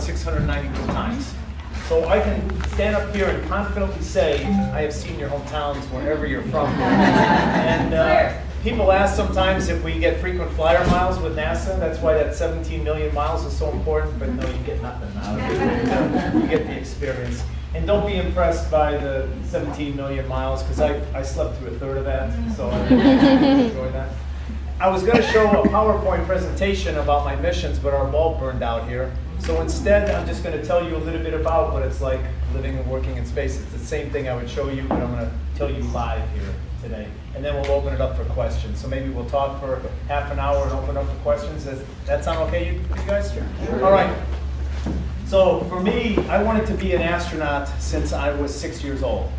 692 times. So I can stand up here and confidently say, I have seen your hometowns wherever you're from. And people ask sometimes if we get frequent flyer miles with NASA. That's why that 17 million miles is so important, but no, you get nothing out of it. You get the experience. And don't be impressed by the 17 million miles, because I slept through a third of that, so I enjoyed that. I was going to show a PowerPoint presentation about my missions, but our bulb burned out here. So instead, I'm just going to tell you a little bit about what it's like living and working in space. It's the same thing I would show you, but I'm going to tell you live here today. And then we'll open it up for questions. So maybe we'll talk for half an hour and open up for questions. Does that sound okay, you guys? Sure. All right. So for me, I wanted to be an astronaut since I was 6 years old.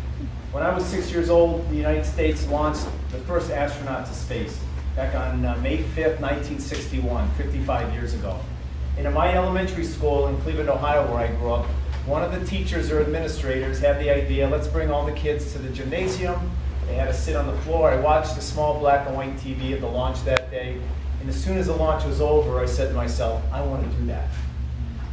When I was 6 years old, the United States launched the first astronaut to space back on May 5th, 1961, 55 years ago. And in my elementary school in Cleveland, Ohio, where I grew up, one of the teachers or administrators had the idea, let's bring all the kids to the gymnasium. They had to sit on the floor. I watched a small black and white TV at the launch that day. And as soon as the launch was over, I said to myself, I want to do that.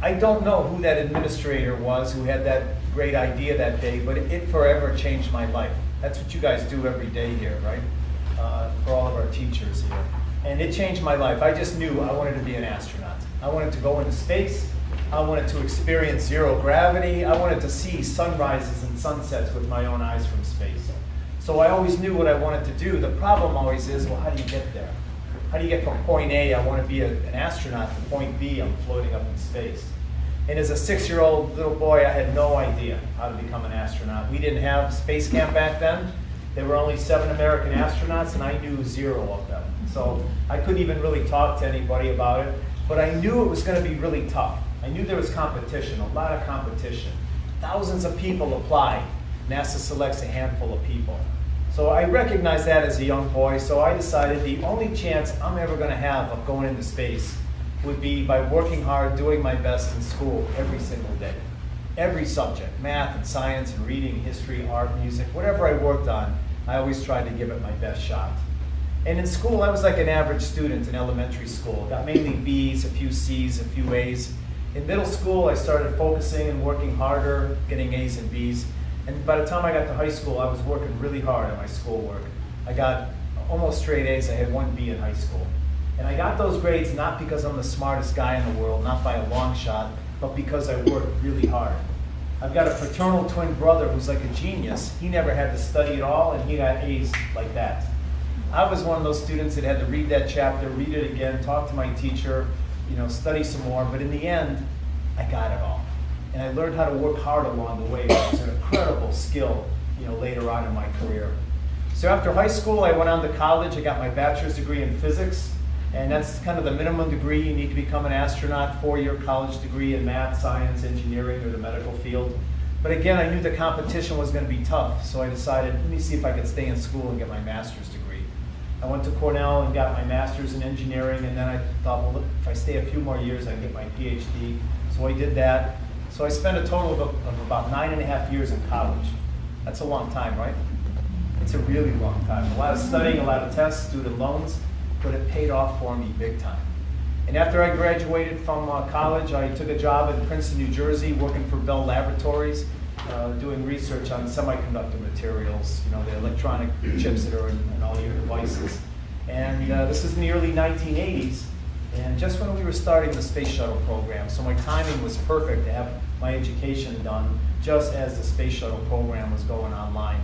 I don't know who that administrator was who had that great idea that day, but it forever changed my life. That's what you guys do every day here, right? For all of our teachers here. And it changed my life. I just knew I wanted to be an astronaut. I wanted to go into space. I wanted to experience zero gravity. I wanted to see sunrises and sunsets with my own eyes from space. So I always knew what I wanted to do. The problem always is, well, how do you get there? How do you get from point A, I want to be an astronaut, to point B, I'm floating up in space? And as a 6-year-old little boy, I had no idea how to become an astronaut. We didn't have space camp back then. There were only 7 American astronauts, and I knew 0 of them. So I couldn't even really talk to anybody about it. But I knew it was going to be really tough. I knew there was competition, a lot of competition. Thousands of people apply. NASA selects a handful of people. So I recognized that as a young boy, so I decided the only chance I'm ever going to have of going into space would be by working hard, doing my best in school every single day. Every subject, math and science and reading, history, art, music, whatever I worked on, I always tried to give it my best shot. And in school, I was like an average student in elementary school. Got mainly B's, a few C's, a few A's. In middle school, I started focusing and working harder, getting A's and B's. And by the time I got to high school, I was working really hard at my schoolwork. I got almost straight A's. I had 1 B in high school. And I got those grades not because I'm the smartest guy in the world, not by a long shot, but because I worked really hard. I've got a fraternal twin brother who's like a genius. He never had to study at all, and he got A's like that. I was one of those students that had to read that chapter, read it again, talk to my teacher, study some more, but in the end, I got it all. And I learned how to work hard along the way, which was an incredible skill, later on in my career. So after high school, I went on to college. I got my bachelor's degree in physics, and that's kind of the minimum degree you need to become an astronaut, 4-year college degree in math, science, engineering, or the medical field. But again, I knew the competition was going to be tough, so I decided, let me see if I could stay in school and get my master's degree. I went to Cornell and got my master's in engineering, and then I thought, well, look, if I stay a few more years, I can get my PhD. So I did that. So I spent a total of about 9.5 years in college. That's a long time, right? It's a really long time. A lot of studying, a lot of tests, student loans, but it paid off for me big time. And after I graduated from college, I took a job in Princeton, New Jersey, working for Bell Laboratories, doing research on semiconductor materials, the electronic chips that are in all your devices. And this was in the early 1980s, and just when we were starting the space shuttle program. So my timing was perfect to have my education done just as the space shuttle program was going online.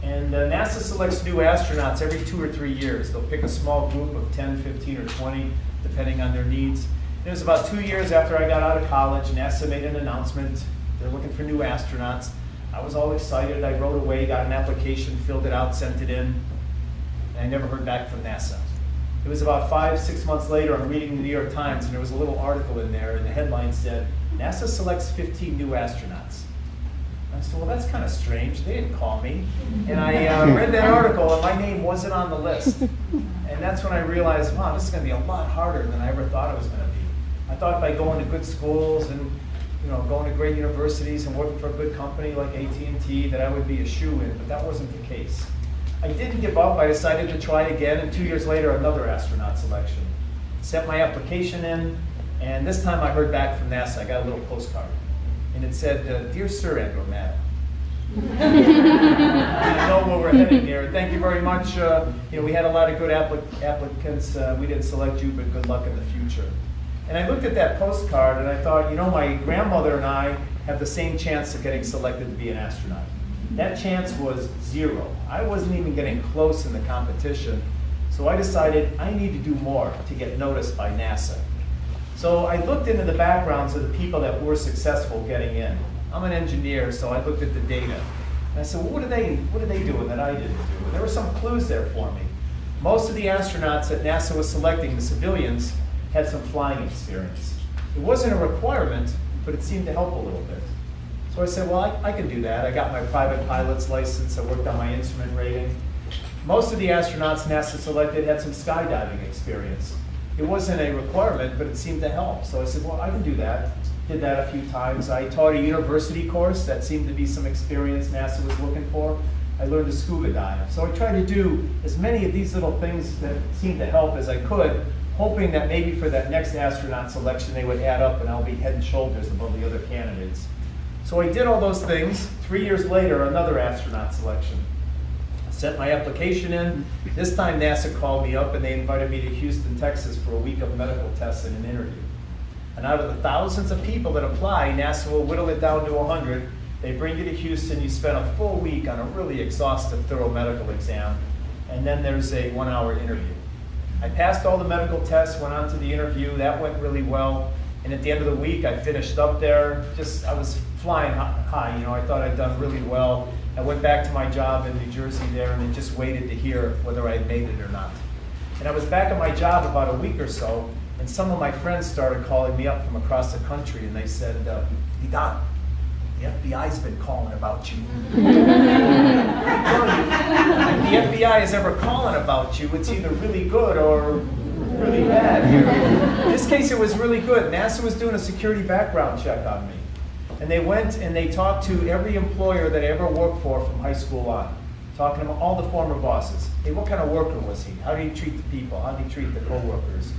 And NASA selects new astronauts every 2 or 3 years. They'll pick a small group of 10, 15, or 20, depending on their needs. And it was about 2 years after I got out of college, NASA made an announcement. They're looking for new astronauts. I was all excited. I wrote away, got an application, filled it out, sent it in, and I never heard back from NASA. It was about 5-6 months later, I'm reading the New York Times, and there was a little article in there, and the headline said, NASA selects 15 new astronauts. I said, well, that's kind of strange. They didn't call me. And I read that article, and my name wasn't on the list. And that's when I realized, wow, this is going to be a lot harder than I ever thought it was going to be. I thought by going to good schools and going to great universities and working for a good company like AT&T that I would be a shoo-in, but that wasn't the case. I didn't give up. I decided to try again, and 2 years later, another astronaut selection. Sent my application in, And this time I heard back from NASA. I got a little postcard. And it said, "Dear Sir Andromeda, I know where we're heading here. Thank you very much. We had a lot of good applicants. We didn't select you, but good luck in the future." And I looked at that postcard and I thought, my grandmother and I have the same chance of getting selected to be an astronaut. That chance was 0. I wasn't even getting close in the competition. So I decided I need to do more to get noticed by NASA. So I looked into the backgrounds of the people that were successful getting in. I'm an engineer, so I looked at the data. And I said, well, what are they doing that I didn't do? And there were some clues there for me. Most of the astronauts that NASA was selecting, the civilians, had some flying experience. It wasn't a requirement, but it seemed to help a little bit. So I said, well, I can do that. I got my private pilot's license. I worked on my instrument rating. Most of the astronauts NASA selected had some skydiving experience. It wasn't a requirement, but it seemed to help. So I said, well, I can do that. Did that a few times. I taught a university course. That seemed to be some experience NASA was looking for. I learned to scuba dive. So I tried to do as many of these little things that seemed to help as I could, hoping that maybe for that next astronaut selection they would add up and I'll be head and shoulders above the other candidates. So I did all those things. 3 years later, another astronaut selection. I sent my application in. This time NASA called me up and they invited me to Houston, Texas for a week of medical tests and an interview. And out of the thousands of people that apply, NASA will whittle it down to 100. They bring you to Houston. You spend a full week on a really exhaustive, thorough medical exam. And then there's a 1-hour interview. I passed all the medical tests, went on to the interview. That went really well. And at the end of the week, I finished up there. I was flying high. I thought I'd done really well. I went back to my job in New Jersey there and just waited to hear whether I had made it or not. And I was back at my job about a week or so, and some of my friends started calling me up from across the country, and they said, "Hey, Don, the FBI's been calling about you." I tell you, if the FBI is ever calling about you, it's either really good or really bad. In this case, it was really good. NASA was doing a security background check on me. And they went and they talked to every employer that I ever worked for from high school on, talking to all the former bosses. Hey, what kind of worker was he? How did he treat the people? How did he treat the coworkers?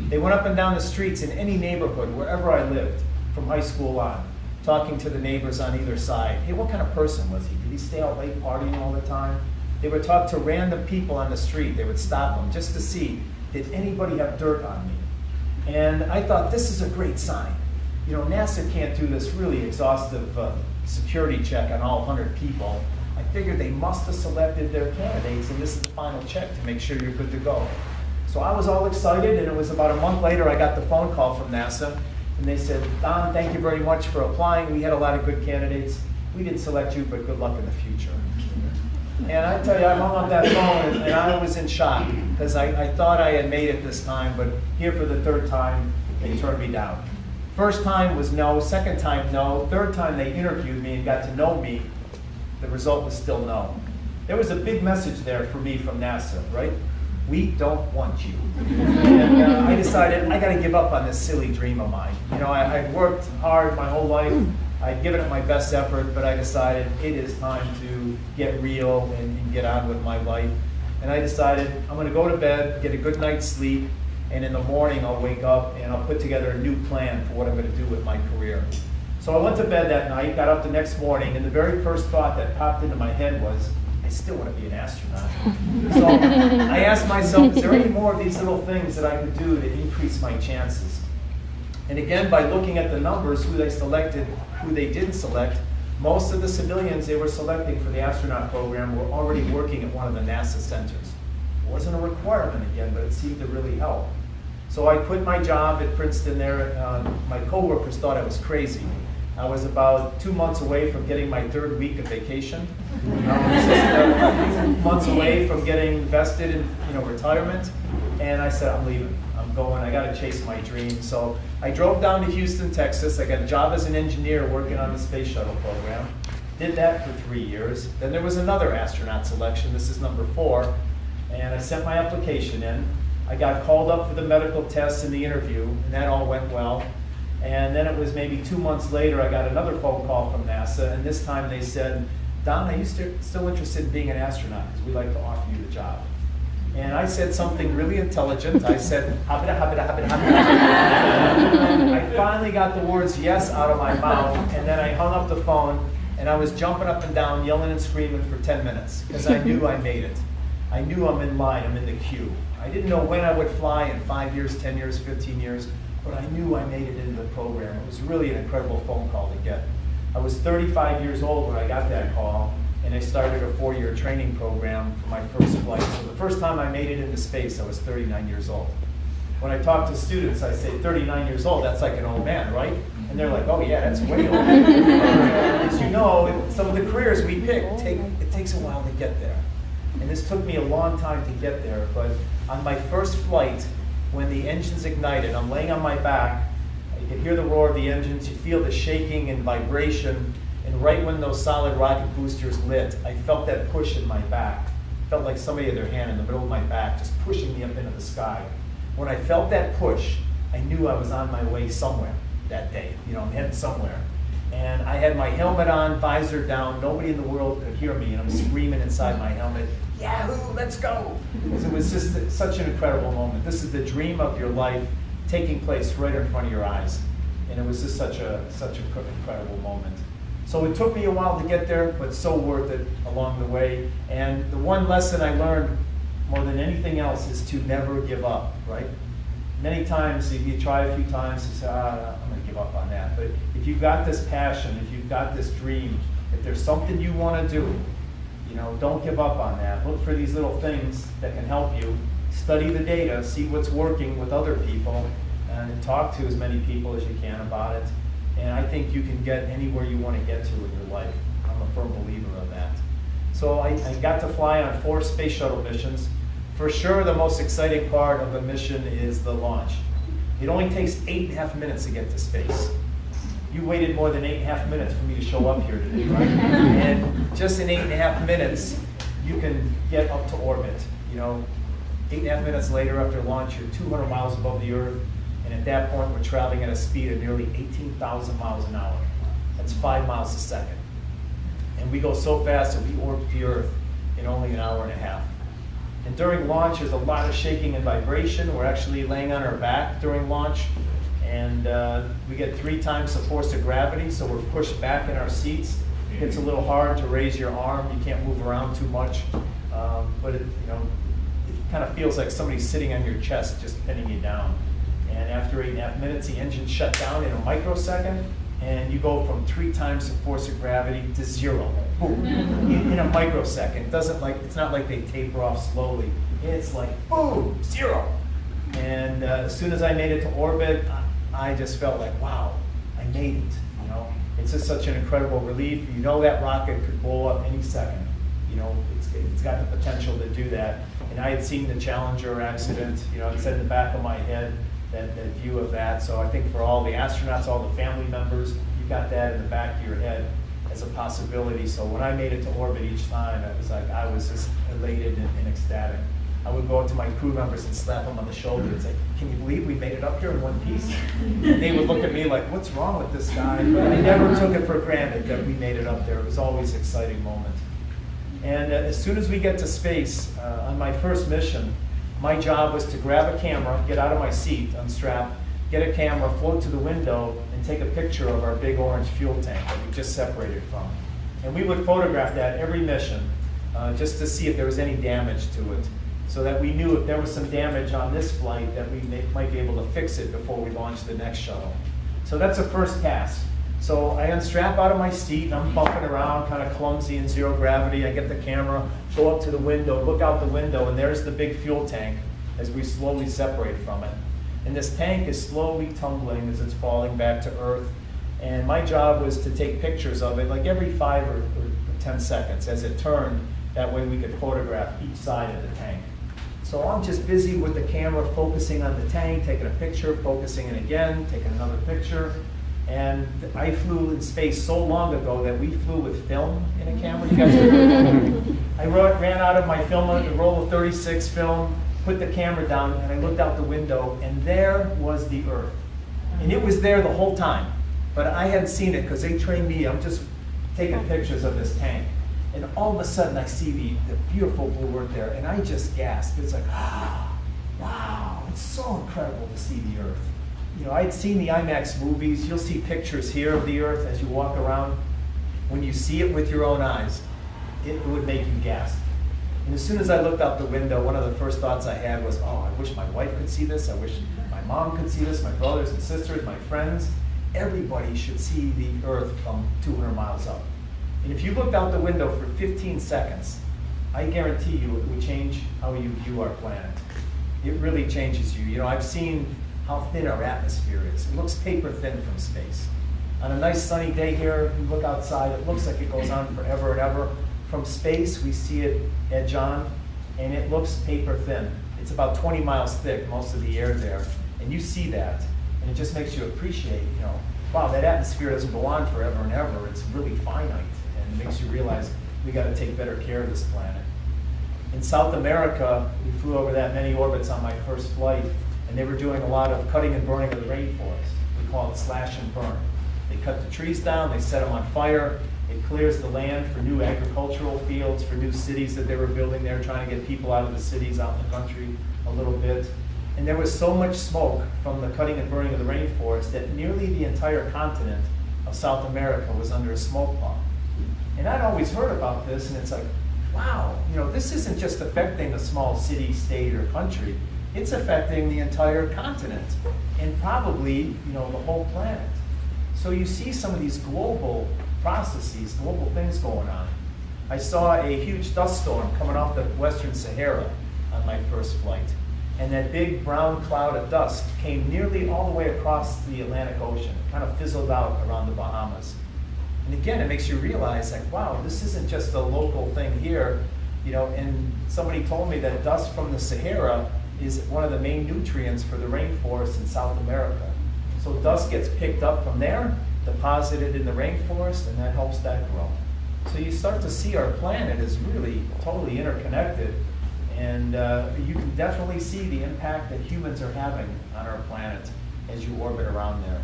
They went up and down the streets in any neighborhood, wherever I lived, from high school on, talking to the neighbors on either side. Hey, what kind of person was he? Did he stay out late partying all the time? They would talk to random people on the street. They would stop them just to see, did anybody have dirt on me? And I thought, this is a great sign. NASA can't do this really exhaustive security check on all 100 people. I figured they must have selected their candidates, and this is the final check to make sure you're good to go. So I was all excited, and it was about a month later I got the phone call from NASA, and they said, "Don, thank you very much for applying. We had a lot of good candidates. We didn't select you, but good luck in the future." And I tell you, I hung up that phone, and I was in shock, because I thought I had made it this time, but here for the third time, they turned me down. First time was no, second time no, third time they interviewed me and got to know me, the result was still no. There was a big message there for me from NASA, right? We don't want you. And I decided I gotta give up on this silly dream of mine. I'd worked hard my whole life, I'd given it my best effort, but I decided it is time to get real and get on with my life. And I decided I'm gonna go to bed, get a good night's sleep, and in the morning I'll wake up and I'll put together a new plan for what I'm going to do with my career. So I went to bed that night, got up the next morning, and the very first thought that popped into my head was, I still want to be an astronaut. So I asked myself, is there any more of these little things that I could do to increase my chances? And again, by looking at the numbers, who they selected, who they didn't select, most of the civilians they were selecting for the astronaut program were already working at one of the NASA centers. It wasn't a requirement again, but it seemed to really help. So I quit my job at Princeton there. My coworkers thought I was crazy. I was about 2 months away from getting my 3rd week of vacation. I was just 2 months away from getting vested in retirement. And I said, I'm leaving. I'm going. I got to chase my dream. So I drove down to Houston, Texas. I got a job as an engineer working on the space shuttle program. Did that for 3 years. Then there was another astronaut selection. This is number 4. And I sent my application in. I got called up for the medical tests and the interview, and that all went well. And then it was maybe 2 months later, I got another phone call from NASA, and this time they said, Don, are you still interested in being an astronaut? Because we'd like to offer you the job. And I said something really intelligent. I said, habita, habita, habita, habita. And I finally got the words yes out of my mouth, and then I hung up the phone, and I was jumping up and down, yelling and screaming for 10 minutes, because I knew I made it. I knew I'm in line, I'm in the queue. I didn't know when I would fly in 5 years, 10 years, 15 years, but I knew I made it into the program. It was really an incredible phone call to get. I was 35 years old when I got that call, and I started a 4-year training program for my first flight. So the first time I made it into space, I was 39 years old. When I talk to students, I say 39 years old, that's like an old man, right? And they're like, oh yeah, that's way old. As you know, some of the careers we pick, it takes a while to get there. And this took me a long time to get there, but on my first flight, when the engines ignited, I'm laying on my back, you can hear the roar of the engines, you feel the shaking and vibration, and right when those solid rocket boosters lit, I felt that push in my back. It felt like somebody had their hand in the middle of my back, just pushing me up into the sky. When I felt that push, I knew I was on my way somewhere that day. You know, I'm heading somewhere. And I had my helmet on, visor down, nobody in the world could hear me, and I'm screaming inside my helmet, Yahoo, let's go! Because it was just such an incredible moment. This is the dream of your life taking place right in front of your eyes. And it was just such an incredible moment. So it took me a while to get there, but so worth it along the way. And the one lesson I learned more than anything else is to never give up, right? Many times, if you try a few times, you say, I'm going to give up on that. But if you've got this passion, if you've got this dream, if there's something you want to do, you know, don't give up on that. Look for these little things that can help you. Study the data, see what's working with other people, and talk to as many people as you can about it. And I think you can get anywhere you want to get to in your life. I'm a firm believer of that. So I got to fly on 4 space shuttle missions. For sure, the most exciting part of a mission is the launch. It only takes 8.5 minutes to get to space. You waited more than 8.5 minutes for me to show up here today, right? And just in 8.5 minutes, you can get up to orbit. You know, 8.5 minutes later after launch, you're 200 miles above the Earth. And at that point, we're traveling at a speed of nearly 18,000 miles an hour. That's 5 miles a second. And we go so fast that we orbit the Earth in only an hour and a half. And during launch, there's a lot of shaking and vibration. We're actually laying on our back during launch. And we get 3 times the force of gravity, so we're pushed back in our seats. It's a little hard to raise your arm. You can't move around too much. But it kind of feels like somebody's sitting on your chest, just pinning you down. And after 8.5 minutes, the engine shut down in a microsecond, and you go from 3 times the force of gravity to 0. Boom. In a microsecond. It's not like they taper off slowly. It's like, boom, 0. And as soon as I made it to orbit, I just felt like, wow, I made it. You know, it's just such an incredible relief. You know that rocket could blow up any second. You know, it's got the potential to do that. And I had seen the Challenger accident. You know, it's in the back of my head. That view of that. So I think for all the astronauts, all the family members, you've got that in the back of your head as a possibility. So when I made it to orbit each time, it was like I was just elated and ecstatic. I would go up to my crew members and slap them on the shoulder and say, can you believe we made it up here in one piece? And they would look at me like, what's wrong with this guy? But I never took it for granted that we made it up there. It was always an exciting moment. And as soon as we get to space, on my first mission, my job was to grab a camera, get out of my seat, unstrap, get a camera, float to the window, and take a picture of our big orange fuel tank that we just separated from. And we would photograph that every mission just to see if there was any damage to it, so that we knew if there was some damage on this flight that we might be able to fix it before we launched the next shuttle. So that's the first task. So I unstrap out of my seat, and I'm bumping around, kind of clumsy in 0 gravity. I get the camera, go up to the window, look out the window, and there's the big fuel tank as we slowly separate from it. And this tank is slowly tumbling as it's falling back to Earth. And my job was to take pictures of it, like every 5 or 10 seconds as it turned. That way we could photograph each side of the tank. So I'm just busy with the camera, focusing on the tank, taking a picture, focusing it again, taking another picture. And I flew in space so long ago that we flew with film in a camera. You guys I ran out of my film, the roll of 36 film, put the camera down, and I looked out the window, and there was the Earth. And it was there the whole time. But I hadn't seen it because they trained me. I'm just taking pictures of this tank. And all of a sudden I see the beautiful blue Earth there, and I just gasp. It's like, wow, it's so incredible to see the Earth. You know, I'd seen the IMAX movies. You'll see pictures here of the Earth as you walk around. When you see it with your own eyes, it would make you gasp. And as soon as I looked out the window, one of the first thoughts I had was, oh, I wish my wife could see this. I wish my mom could see this, my brothers and sisters, my friends. Everybody should see the Earth from 200 miles up. And if you looked out the window for 15 seconds, I guarantee you it would change how you view our planet. It really changes you. You know, I've seen how thin our atmosphere is. It looks paper thin from space. On a nice sunny day here, you look outside, it looks like it goes on forever and ever. From space, we see it edge on, and it looks paper thin. It's about 20 miles thick, most of the air there. And you see that, and it just makes you appreciate, you know, wow, that atmosphere doesn't go on forever and ever. It's really finite, and it makes you realize we got to take better care of this planet. In South America, we flew over that many orbits on my first flight, and they were doing a lot of cutting and burning of the rainforest. We call it slash and burn. They cut the trees down, they set them on fire. It clears the land for new agricultural fields, for new cities that they were building there, trying to get people out of the cities, out in the country a little bit. And there was so much smoke from the cutting and burning of the rainforest that nearly the entire continent of South America was under a smoke bomb. And I'd always heard about this, and it's like, wow, you know, this isn't just affecting a small city, state, or country. It's affecting the entire continent, and probably, you know, the whole planet. So you see some of these global processes, global things going on. I saw a huge dust storm coming off the Western Sahara on my first flight. And that big brown cloud of dust came nearly all the way across the Atlantic Ocean, kind of fizzled out around the Bahamas. And again, it makes you realize, like, wow, this isn't just a local thing here, you know, and somebody told me that dust from the Sahara is one of the main nutrients for the rainforest in South America. So dust gets picked up from there, deposited in the rainforest, and that helps that grow. So you start to see our planet is really totally interconnected, and you can definitely see the impact that humans are having on our planet as you orbit around there.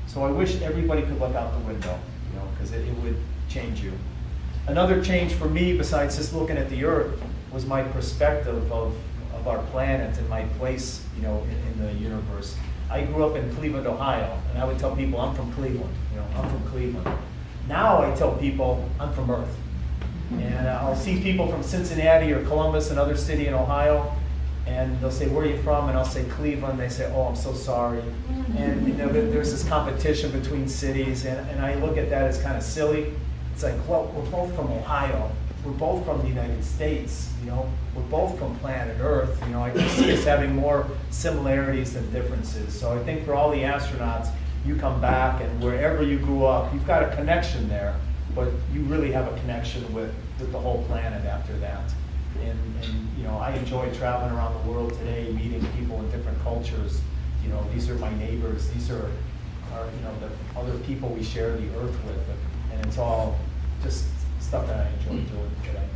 So I wish everybody could look out the window, you know, because it would change you. Another change for me, besides just looking at the Earth, was my perspective of our planet and my place, you know, in the universe. I grew up in Cleveland, Ohio, and I would tell people I'm from Cleveland. You know, I'm from Cleveland. Now I tell people I'm from Earth. And I'll see people from Cincinnati or Columbus, another city in Ohio, and they'll say, where are you from? And I'll say Cleveland. They say, oh, I'm so sorry. And you know, there's this competition between cities, and I look at that as kind of silly. It's like, well, we're both from Ohio. We're both from the United States. You know, we're both from planet Earth. You know, I can see us having more similarities than differences. So I think for all the astronauts, you come back, and wherever you grew up, you've got a connection there. But you really have a connection with the whole planet after that. And you know, I enjoy traveling around the world today, meeting people in different cultures. You know, these are my neighbors. These are you know, the other people we share the Earth with. And it's all just stuff that I enjoy doing today.